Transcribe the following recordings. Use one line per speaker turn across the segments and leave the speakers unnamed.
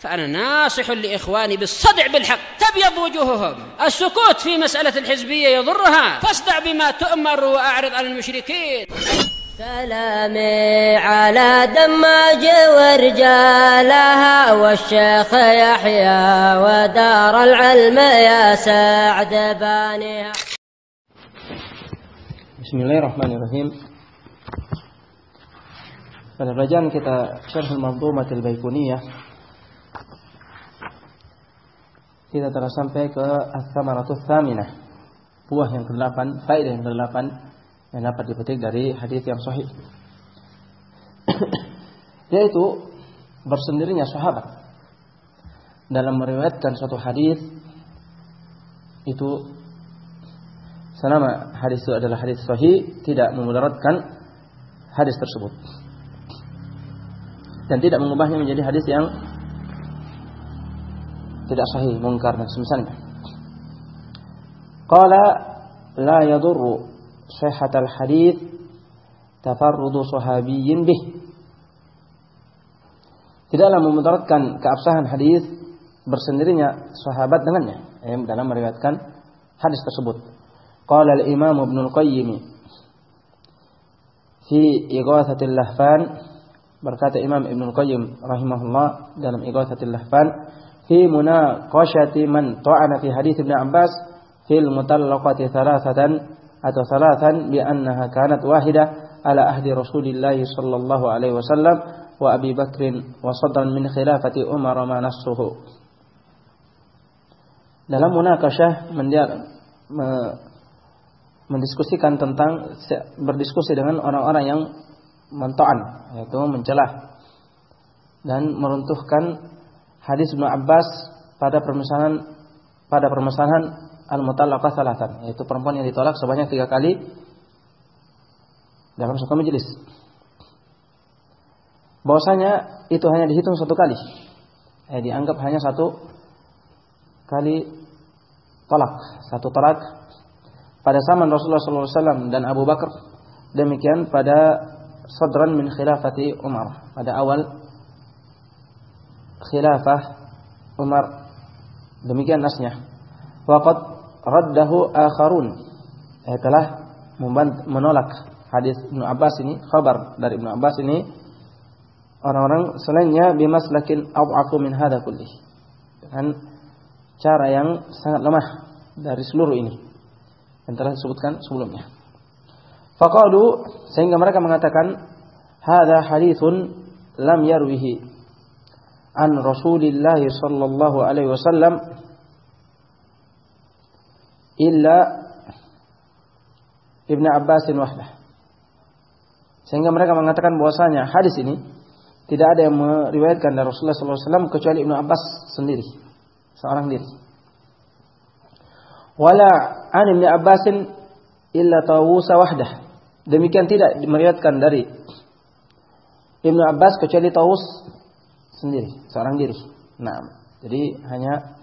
فأنا ناصح لإخواني بالصدع بالحق تبيض وجوههم. السكوت في مسألة الحزبية يضرها، فاصدع بما تؤمر وأعرض عن المشركين.
سلامي على دماج ورجالها والشيخ يحيى ودار العلم يا سعد بانيها.
Bismillahirrahmanirrahim. Pada pelajaran kita Syarh al-Manzumatil Baiquniyah, kita telah sampai ke Ats-Tsamaratus Tsaminah, buah yang ke-8, faedah yang ke-8 yang dapat dipetik dari hadis yang sahih. Yaitu bersendirinya sahabat dalam meriwayatkan suatu hadis itu, selama hadis itu adalah hadis sahih, tidak memudaratkan hadis tersebut dan tidak mengubahnya menjadi hadis yang tidak sahih, mungkar dan semisalnya. Qala la yadurru sihhatal hadits tafarrudu sahabiyyin bih. Tidaklah memudaratkan keabsahan hadis bersendirinya sahabat dengannya dalam meriwayatkan hadis tersebut. Qala al-Imam Ibnu Al-Qayyim fi Ighatsatil Lahfan, berkata Imam Ibnu Al-Qayyim rahimahullah dalam Ighatsatil Lahfan, fi munaqashati man ta'ana fi hadits Ibnu Abbas fil mutallaqati thalathan bi annaha kanat wahidah ala ahdi Rasulillah sallallahu alaihi wasallam wa Abi Bakr wa sadran min khilafati Umar ma nassuhu. Dalam munaqashah mendiskusikan tentang, berdiskusi dengan orang-orang yang mento'an, yaitu mencelah dan meruntuhkan hadis Ibnu Abbas pada permasalahan al-mutallaqah thalathan, yaitu perempuan yang ditolak sebanyak 3 kali dalam satu majelis. Bahwasanya itu hanya dihitung 1 kali, dianggap hanya 1 kali tolak, 1 tolak pada zaman Rasulullah SAW dan Abu Bakar. Demikian pada sadran min khilafati Umar, pada awal khilafah Umar. Demikian nasnya. Waqad raddahu akharun, telah menolak hadis Ibnu Abbas ini, khabar dari Ibnu Abbas ini, orang-orang selainnya bimaslakin ad'afu min hadza kullih, dengan cara yang sangat lemah dari seluruh ini yang telah disebutkan sebelumnya. Faqalu, sehingga mereka mengatakan, hadza haditsun lam yarwihi an Rasulillah sallallahu alaihi wasallam illa Ibnu Abbas wahdah. Sehingga mereka mengatakan bahwasanya hadis ini tidak ada yang meriwayatkan dari Rasulullah sallallahu alaihi wasallam kecuali Ibnu Abbas sendiri, seorang diri. Wala an Ibnu Abbas illa Tawus wahdah. Demikian tidak meriwayatkan dari Ibnu Abbas kecuali Tawus sendiri, seorang diri. Nah, jadi hanya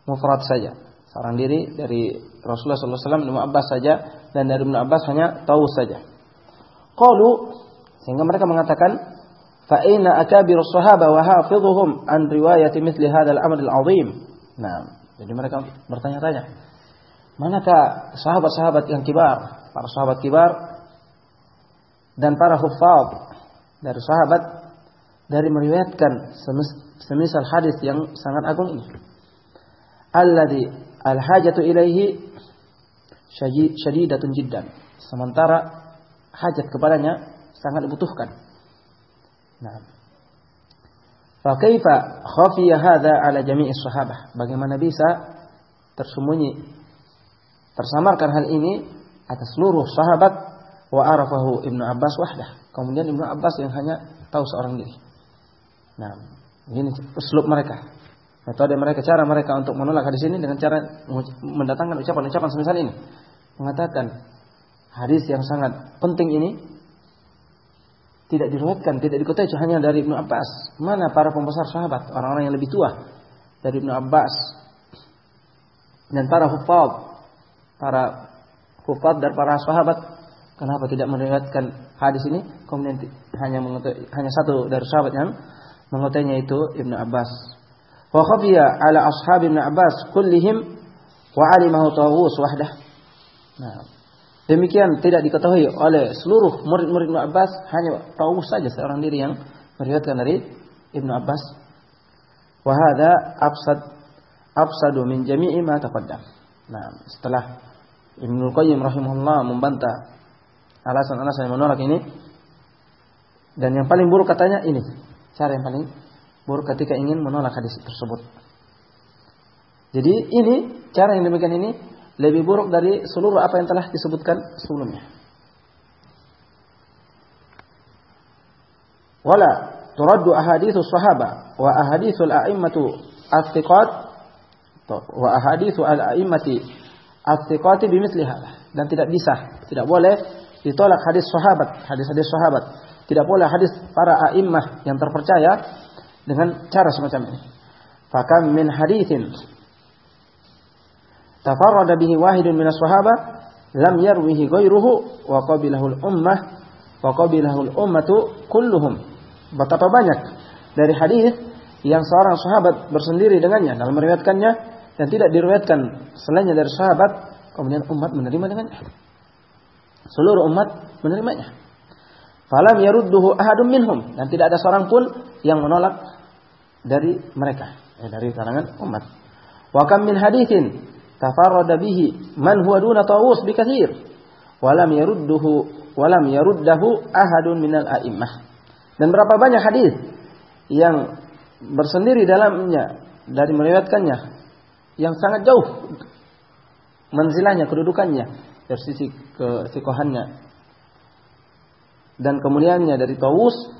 mufrad saja, seorang diri dari Rasulullah sallallahu alaihi wasallam, Ibnu Abbas saja, dan dari Ibnu Abbas hanya Tawus saja. Qalu, sehingga mereka mengatakan, fa aina akabirus sahabah wa hafidhuhum an riwayati mithli hadzal amr al-'azim. Nah, jadi mereka bertanya-tanya, manakah sahabat-sahabat yang kibar, para sahabat kibar dan para huffaz dari sahabat dari meriwayatkan semisal hadis yang sangat agung ini. Alladzi al-hajatu ilaihi syadidatun jiddan. Sementara hajat kepadanya sangat dibutuhkan. Nah, fa kaifa khafiya hadza ala jami'is sahabah? Bagaimana bisa tersamarkan hal ini atas seluruh sahabat, wa arafahu Ibnu Abbas wahdah. Kemudian Ibnu Abbas yang hanya tahu seorang diri. Nah, ini uslub mereka, metode mereka, cara mereka untuk menolak hadis ini dengan cara mendatangkan ucapan-ucapan semisal ini, mengatakan hadis yang sangat penting ini tidak diriwayatkan, tidak diketahui hanya dari Ibnu Abbas. Mana para pembesar sahabat, orang-orang yang lebih tua dari Ibnu Abbas dan para hufaz dan para sahabat, kenapa tidak meriwayatkan hadis ini? Kemudian hanya 1 dari sahabat yang mengutainya itu Ibnu Abbas. Wa khafiya ala ashab Ibnu Abbas kullihim wa alimahu Tawus wahdah. Nah, demikian tidak diketahui oleh seluruh murid-murid Ibnu Abbas, hanya Tawus saja seorang diri yang meriwayatkan dari Ibnu Abbas. Wa hadza afsadu min jami'i ma taqaddam. Nah, setelah Ibnu Qayyim rahimahullah membantah alasan-alasan yang menolak ini, dan yang paling buruk katanya ini, cara yang paling buruk ketika ingin menolak hadis tersebut. Jadi ini cara yang demikian ini lebih buruk dari seluruh apa yang telah disebutkan sebelumnya. Wala turaddu ahaditsus sahabah wa ahaditsul a'immatu as-thiqat wa ahaditsu al-a'immati as-thiqati bimithli hadza. Dan tidak bisa, tidak boleh ditolak hadis sahabat, tidak boleh hadis para a'immah yang terpercaya dengan cara semacam ini. Fakam min haditsin tafarrada bihi wahidun minas sahabah lam yarwihi ghairuhu wa qabilahu al-ummatu kulluhum. Betapa banyak dari hadis yang seorang sahabat bersendiri dengannya dalam meriwayatkannya dan tidak diriwayatkan selainnya dari sahabat, kemudian umat menerima dengannya. Seluruh umat menerimanya. Falam yarudduhu ahadun minhum, dan tidak ada seorang pun yang menolak dari mereka, dari kalangan umat. Wa kam min haditsin tafarrada bihi man huwa duna Tawus bikatsir wa lam yaruddahu ahadun minal a'immah. Dan berapa banyak hadis yang bersendiri dalamnya dari meriwayatkannya yang sangat jauh manzilahnya, kedudukannya dari sisi kesikohannya dan kemuliaannya dari Tawus,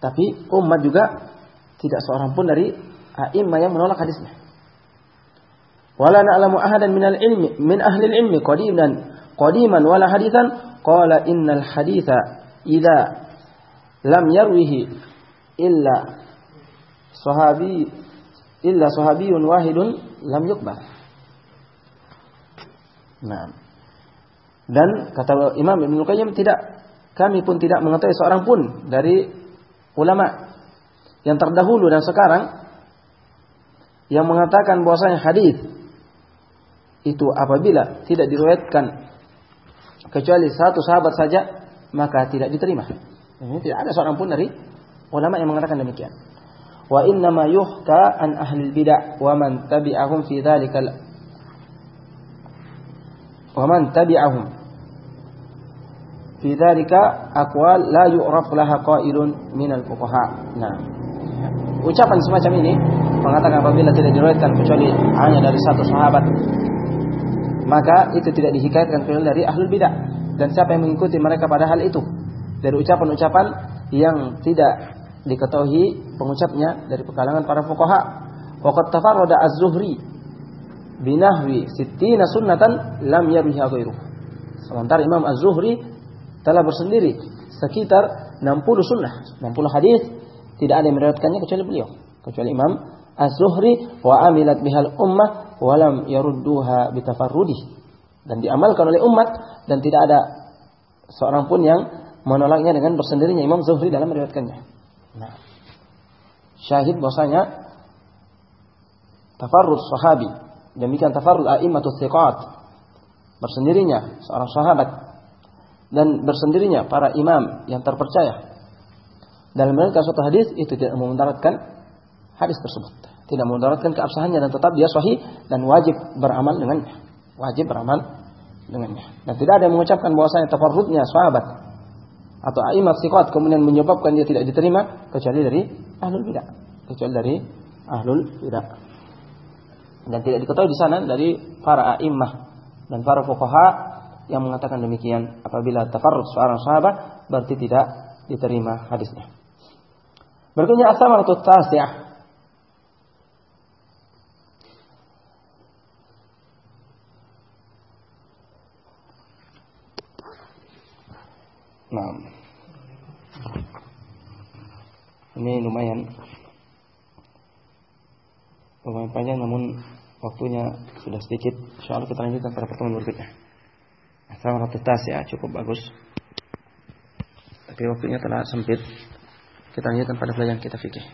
tapi umat juga tidak seorang pun dari a'immah yang menolak hadisnya. Wala na'lamu ahadan min ahli al-ilmi qadiman wala hadithan qala innal haditha idza lam yarwihi illa sahabiyun wahidun lam yuqbal. Nah, dan kata Imam Ibnu Qayyim, kami pun tidak mengetahui seorang pun dari ulama yang terdahulu dan sekarang yang mengatakan bahwasanya hadis itu apabila tidak diriwayatkan kecuali satu sahabat saja maka tidak diterima. Ini tidak ada seorang pun dari ulama yang mengatakan demikian. Wa inna ma yuhka an ahli bidah wa man tabi'ahum fi dzalikal fi dzalika aqwal la yu'raf laha qailun minal fuqaha. Nah, ucapan semacam ini mengatakan apabila tidak diriwayatkan kecuali hanya dari satu sahabat, maka itu tidak dihikayatkan kecuali dari ahlul bidah. Dan siapa yang mengikuti mereka pada hal itu dari ucapan-ucapan yang tidak diketahui pengucapnya dari kalangan para fuqaha. Waqad tafarrada az-Zuhri binahwi 60 sunnatan lam yarwiha ghairuh. Sementara Imam Az-Zuhri telah bersendiri sekitar 60 sunnah, 60 hadis tidak ada yang meriwayatkannya kecuali beliau, kecuali Imam Az-Zuhri, wa amilat bihal ummah wa lam yarudduha bitafarrudi, dan diamalkan oleh umat dan tidak ada seorang pun yang menolaknya dengan bersendirinya Imam Zuhri dalam meriwayatkannya. Nah, syahid bahwasanya tafarrud sahabi, demikian tafarrud a'immatus thiqat, bersendirinya seorang sahabat dan bersendirinya para imam yang terpercaya dalam meriwayatkan suatu hadis, itu tidak memudaratkan hadis tersebut, tidak memudaratkan keabsahannya, dan tetap dia sahih dan wajib beramal dengannya, dan tidak ada yang mengucapkan bahwasanya tafarrudnya sahabat atau a'immat thiqat kemudian menyebabkan dia tidak diterima kecuali dari ahlul bidah, dan tidak diketahui di sana dari para a'immah dan para fuqaha yang mengatakan demikian. Apabila tafarrud seorang sahabat berarti tidak diterima hadisnya. Berikutnya as-samaratu tasi'ah. Nah, ini lumayan panjang, namun waktunya sudah sedikit. Insyaallah kita lanjutkan pada pertemuan berikutnya. As-samaratu tasi'ah cukup bagus, tapi waktunya telah sempit. Kita lanjutkan pada pelajaran kita fikih.